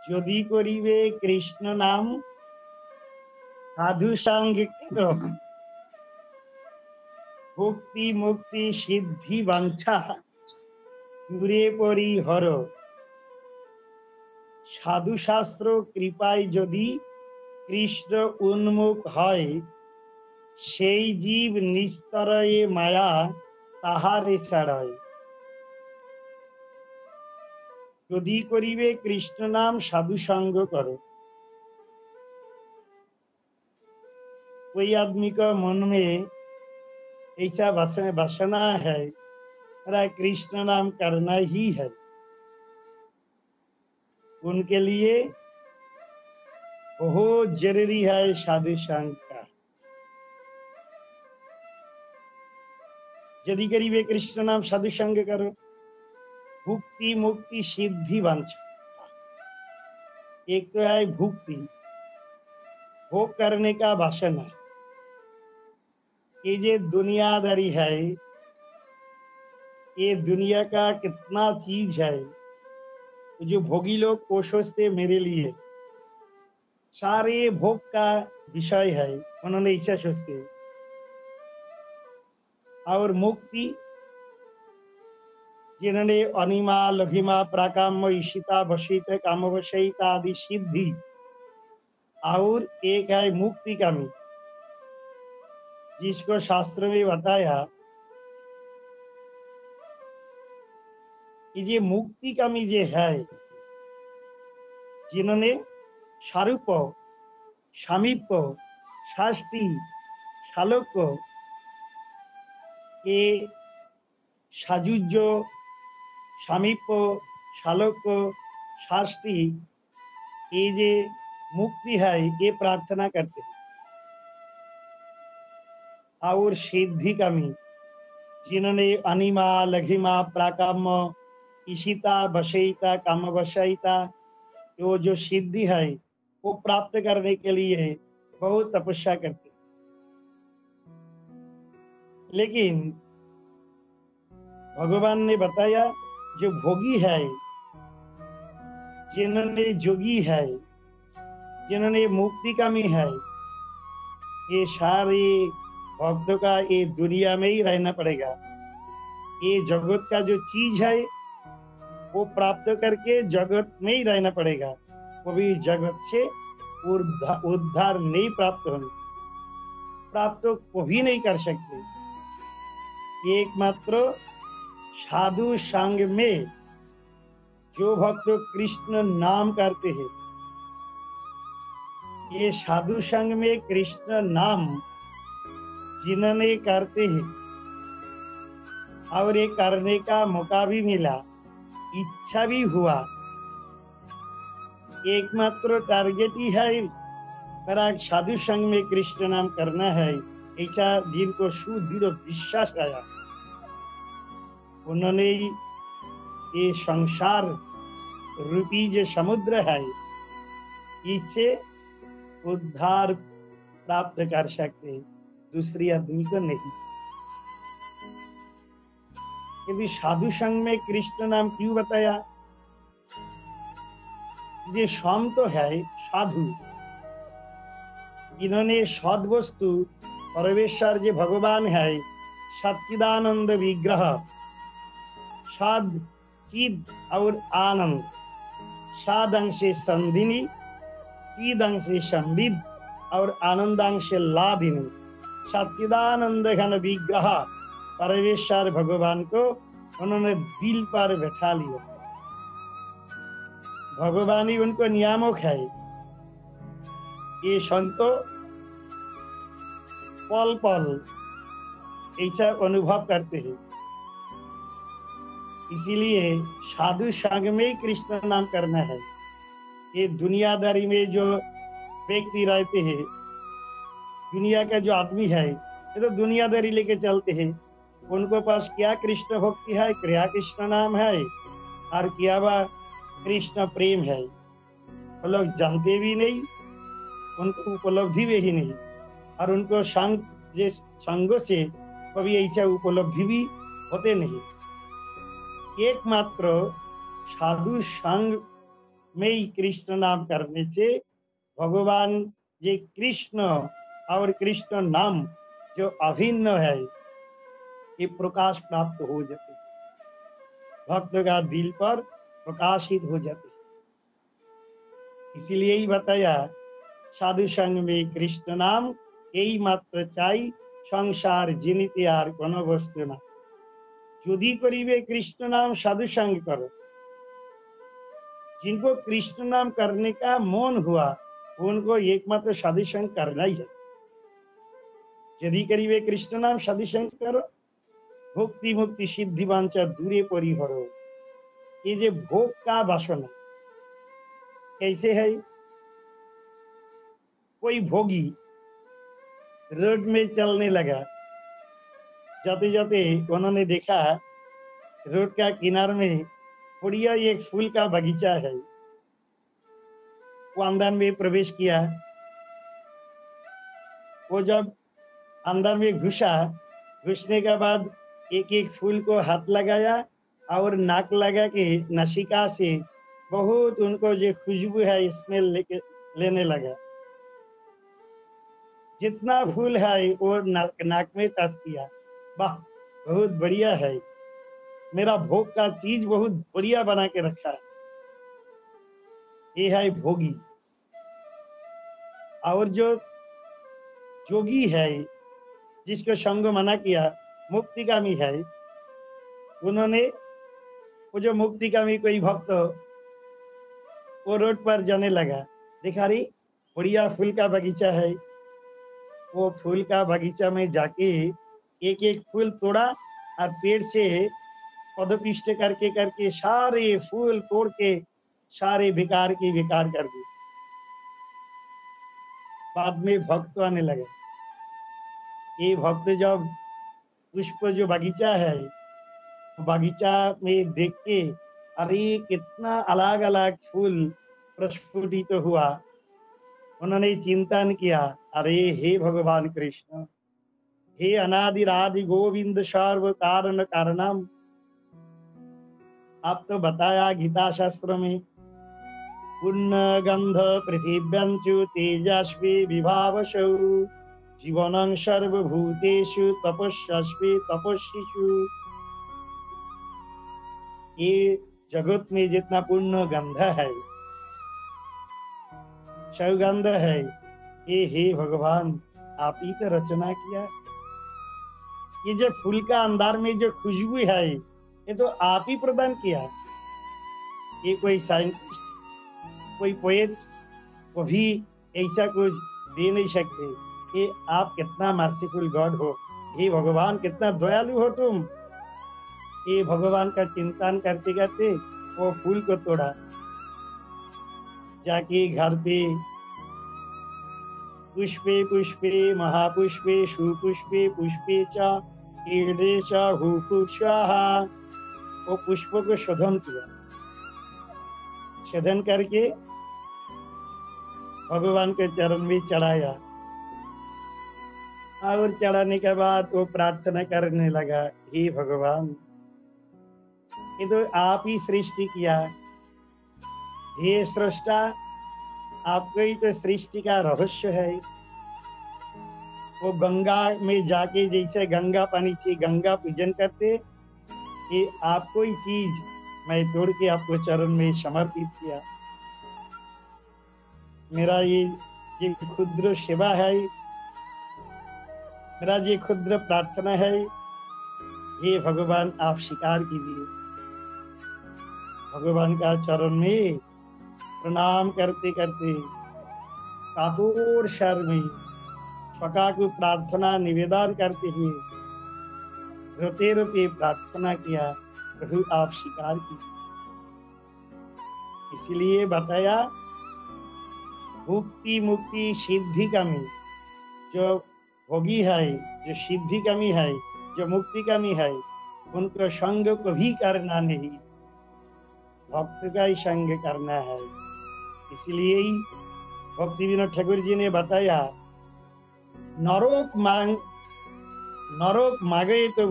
যদি করিবে কৃষ্ণ নাম সাধু সঙ্গে ভক্তি মুক্তি সিদ্ধি বাঞ্ছা দূরে পরিহর। সাধু শাস্ত্র কৃপায় যদি কৃষ্ণ উন্মুখ হয়, সেই জীব নিস্তরয়ে মায়া তাহারে ছাড়ায়। যদি করিবে কৃষ্ণ नाम साधु संग करो। कोई आदमी का मन में ऐसा वासना है, मेरा कृष्ण नाम करना ही है, उनके लिए बहुत जरूरी है साधु संग का। यदि करिबे कृष्ण नाम साधु संग करो, भुक्ति मुक्ति सिद्धि वांछा। एक तो है भुक्ति, भोग करने का वासना। ये जो दुनियादारी है, ये दुनिया का कितना चीज है, जो भोगी लोग को सोचते मेरे लिए सारे भोग का विषय है, उन्होंने ऐसा सोचते। और मुक्ति, जिन्होंने अनिमा लघिमा प्राकाम्य ईशिता वशित काम वशिता आदि सिद्धि, और एक है मुक्ति कामी, जिसको शास्त्र में बताया कि ये मुक्ति कामी जे है, जिन्होंने सारूप सामीप्य शास्ति शालोक्य के साजुज्य सामीप्य शालोक्य शास्ति, ये जे मुक्ति है ये प्रार्थना करते हैं। और सिद्धि कामी, जिन्होंने अनिमा लघिमा प्राकाम्य ईशिता वशयिता काम वशयिता, वो जो सिद्धि है वो प्राप्त करने के लिए बहुत तपस्या करते हैं। लेकिन भगवान ने बताया जो भोगी है, जिन्होंने जोगी है, जिन्होंने मुक्ति कामी है, ये सारे भक्तों का ये दुनिया में ही रहना पड़ेगा। ये जगत का जो चीज है वो प्राप्त करके जगत में ही रहना पड़ेगा, वो भी जगत से उद्धार नहीं प्राप्त होने, प्राप्त को भी नहीं कर सकते। एकमात्र साधु संग में जो भक्त कृष्ण नाम करते हैं, ये साधु संग में कृष्ण नाम जिन्होंने करते हैं और ये करने का मौका भी मिला, इच्छा भी हुआ, एकमात्र टारगेट ही है मेरा साधु संग में कृष्ण नाम करना है, ऐसा जिनको सुदृढ़ विश्वास आया, उन्होंने ये संसार रूपी जो समुद्र है इससे उद्धार प्राप्त कर सकते, दूसरी आदमी को नहीं। क्योंकि साधु संग में कृष्ण नाम क्यों बताया? ये संत है साधु, इन्होंने सद वस्तु परमेश्वर जो भगवान है सच्चिदानंद विग्रह, सद चिद और आनंद, सद अंशे संधिनी, चिद अंशे संविद और आनंदांशे लादिनी, सच्चिदानंद घन विग्रह परमेश्वर भगवान को उन्होंने दिल पर बैठा लिया। भगवान ही उनको नियामक है। ये संतो पल पल ऐसा अनुभव करते हैं। इसीलिए साधु संग में कृष्ण नाम करना है। ये दुनियादारी में जो व्यक्ति रहते हैं, दुनिया का जो आदमी है, ये तो दुनियादारी लेके चलते हैं। उनको पास क्या कृष्ण भक्ति है, क्या कृष्ण नाम है और क्या बा कृष्ण प्रेम है, वो लोग जानते भी नहीं, उनको उपलब्धि भी ही नहीं, और उनको संग से कभी ऐसा उपलब्धि भी होते नहीं। एकमात्र साधु संग में ही कृष्ण नाम करने से भगवान जे कृष्ण और कृष्ण नाम जो अभिन्न है ये प्रकाश प्राप्त हो जाते, भक्त का दिल पर प्रकाशित हो जाते। इसीलिए ही बताया साधु संग में कृष्ण नाम यही मात्र चाई संसार जिनिते आर कोनो वस्तु ना। यदि करीबे कृष्ण नाम साधु संग करो, जिनको कृष्ण नाम करने का मन हुआ उनको एकमात्र साधु संग करना ही है। यदि करीबे कृष्ण नाम साधु संग करो, भक्ति मुक्ति सिद्धि वांछा दूरे परिहरो। ये जे भोग का वासना कैसे है, कोई भोगी रोड में चलने लगा, जाते जाते उन्होंने देखा रोड का किनार में बढ़िया एक फूल का बगीचा है। वो अंदर में प्रवेश किया। वो जब अंदर में घुसा, घुसने के बाद एक एक फूल को हाथ लगाया और नाक लगा के नासिका से बहुत उनको जो खुशबू है स्मेल लेने लगा। जितना फूल है वो नाक में टच किया, वाह बहुत बढ़िया है, मेरा भोग का चीज बहुत बढ़िया बना के रखा है। ये है भोगी। और जो जोगी है जिसको संग मना किया, मुक्तिकामी है, उन्होंने वो जो मुक्तिकामी कोई भक्त वो रोड पर जाने लगा, देखा रे बढ़िया फूल का बगीचा है। वो फूल का बगीचा में जाके एक एक फूल तोड़ा और पेड़ से पदपिष्ट करके करके सारे फूल तोड़ के सारे बेकार की बेकार कर दिए। बाद में भक्त आने लगे। ये भक्त जब पुष्प जो बगीचा है, बगीचा में देख के अरे कितना अलग अलग फूल प्रस्फुटित तो हुआ, उन्होंने चिंतन किया, अरे हे भगवान कृष्ण, हे अनादिरादि गोविंद सर्व कारण कारणम। आप तो बताया गीता शास्त्र में पुण्य गंध पृथिव्यंचु तेजस्वी विभावसौ जीवनं सर्वभूतेषु तपस्वी तपस्विषु। ये जगत में जितना पुण्य गंध है, सौगंध है, ये हे भगवान आप ही तो रचना किया। ये जो फूल का अंदर में जो खुशबू है ये तो आप ही प्रदान किया। ये कोई साइंटिस्ट कोई पोएट को भी ऐसा कुछ दे नहीं सकते। कि आप कितना मर्सीफुल गॉड हो, हे भगवान कितना दयालु हो तुम। ये भगवान का चिंतन करते करते वो फूल को तोड़ा, जाके घर पे पुष्पे पुष्पे महापुष्पे सुपुष्पे पुष्पे च कीड़े च हुपुषः, वो पुष्प को शोधन किया। शोधन करके भगवान के चरण में चढ़ाया और चढ़ाने के बाद वो प्रार्थना करने लगा, हे भगवान ये तो आप ही सृष्टि किया, हे सृष्टा आपको ही तो सृष्टि का रहस्य है। वो गंगा में जाके जैसे गंगा पानी से गंगा पूजन करते, ये आपको ही चीज मैं तोड़ के आपको चरण में समर्पित किया। मेरा ये क्षुद्र सेवा है, मेरा ये क्षुद्र प्रार्थना है, हे भगवान आप स्वीकार कीजिए। भगवान का चरण में प्रणाम करते करते कातुर स्वर में सका को प्रार्थना निवेदन करते हुए रोते रोते प्रार्थना किया, प्रभु आप स्वीकार कीजिए। इसलिए बताया मुक्ति मुक्ति सिद्धि कामी जो भोगी है, जो सिद्धि कामी है, जो मुक्ति कामी है, उनको संग को भी करना नहीं, भक्त का ही संग करना है। इसलिए ही भक्ति विनोद ठाकुर जी ने बताया नरोक मांगे तो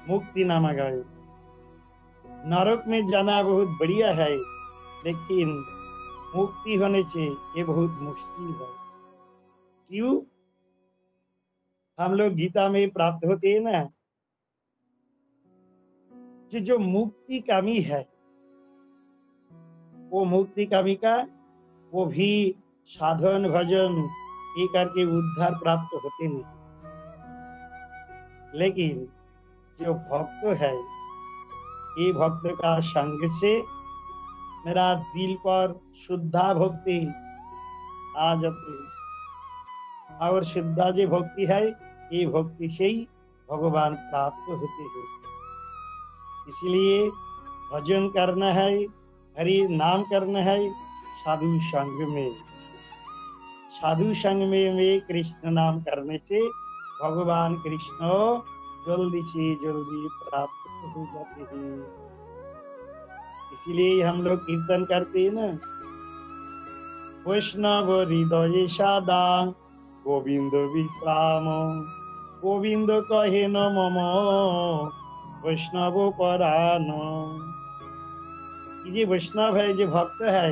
मुक्ति ना मांगे। नरक में जाना बहुत बढ़िया है, लेकिन मुक्ति होने से ये बहुत मुश्किल है। क्यों? हम लोग गीता में प्राप्त होते हैं ना कि जो मुक्ति कामी है, वो मुक्ति कामी का वो भी साधन भजन ये करके उद्धार प्राप्त होते नहीं। लेकिन जो भक्त है, ये भक्त का संग से मेरा दिल पर शुद्धा भक्ति आ जाती है, और शुद्धा जो भक्ति है, ये भक्ति से ही भगवान प्राप्त होते हैं। इसलिए भजन करना है, हरि नाम करना है साधु संग में। साधु संग में कृष्ण नाम करने से भगवान कृष्ण जल्दी से जल्दी प्राप्त हो जाते हैं। इसीलिए हम लोग कीर्तन करते हैं ना, वैष्णव हृदय सादा गोविंद विश्राम, गोविंद कहे न मम वैष्णव परान। ये वैष्णव है, जो भक्त है,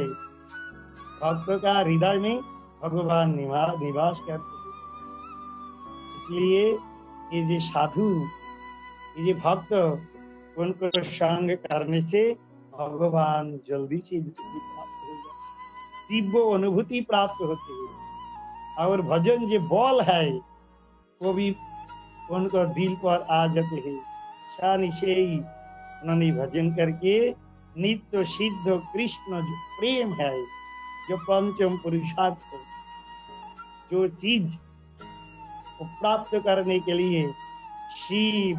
भक्त का हृदय में भगवान निवास करते हैं। इसलिए ये जो साधु, ये जो भक्त, उनको संग करने से भगवान जल्दी से प्राप्त हो जाते, दिव्य अनुभूति प्राप्त होती है। और भजन जो बल है, वो भी उनको दिल पर आ जाते हैं। शान से ही उन्होंने भजन करके नित्य सिद्ध कृष्ण जो प्रेम है, जो पंचम पुरुषार्थ, जो चीज को प्राप्त करने के लिए शिव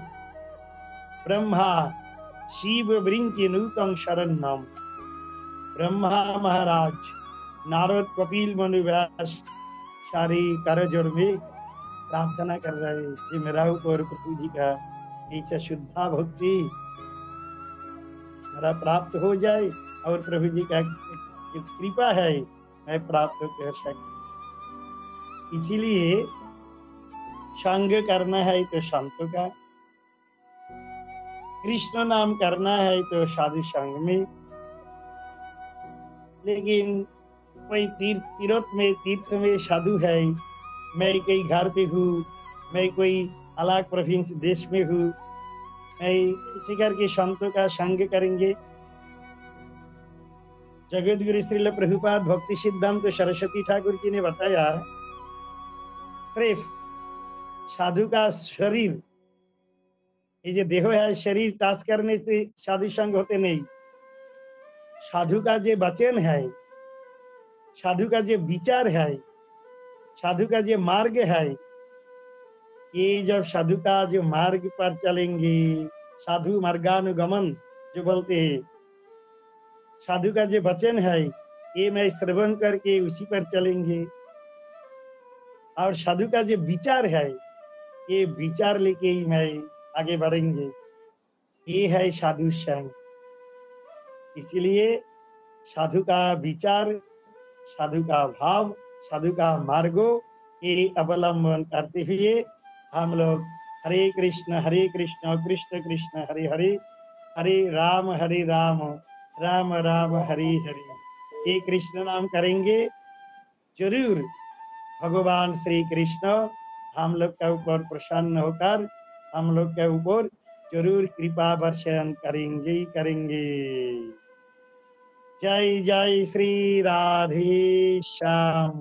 ब्रह्मा शिव वृंची नूतन शरणम, ब्रह्मा महाराज, नारद, कपिल, मनु, व्यास सारी करजोड़ में प्रार्थना कर रहे हैं कि मेरा ऊपर प्रभु जी का ऐसा शुद्धा भक्ति मेरा प्राप्त हो जाए, और प्रभु जी का कृपा है मैं प्राप्त कर सकूं। इसीलिए संग करना है तो संतों का, कृष्ण नाम करना है तो साधु संग में। लेकिन कोई तीर्थ में साधु है, मैं कहीं घर पे हूँ, मैं कोई अलग प्रोविंस देश में हूँ, मैं इसी करके संतों का संग करेंगे। जगत गुरु श्रील प्रभुपाद भक्ति सिद्धांत सरस्वती ठाकुर जी ने बताया, सिर्फ साधु का शरीर, ये जो देह है, शरीर टच करने से साधु संग होते नहीं। साधु का जो वचन है, साधु का जो विचार है, साधु का जो मार्ग है, ये जब साधु का जो मार्ग पर चलेंगे, साधु मार्गानुगमन जो बोलते हैं, साधु का जो वचन है, ये मैं श्रवण करके उसी पर चलेंगे। और साधु का जो विचार है, ये विचार लेके ही मैं आगे बढ़ेंगे। ये है साधु संग। इसलिए साधु का विचार, साधु का भाव, साधु का मार्गो ये अवलंबन करते हुए हम लोग हरे कृष्ण कृष्ण कृष्ण हरे हरे, हरे राम राम राम हरे हरे, ये कृष्ण नाम करेंगे। जरूर भगवान श्री कृष्ण हम लोग के ऊपर प्रसन्न होकर हम लोग के ऊपर जरूर कृपा वर्षण करेंगे। जय जय श्री राधे श्याम।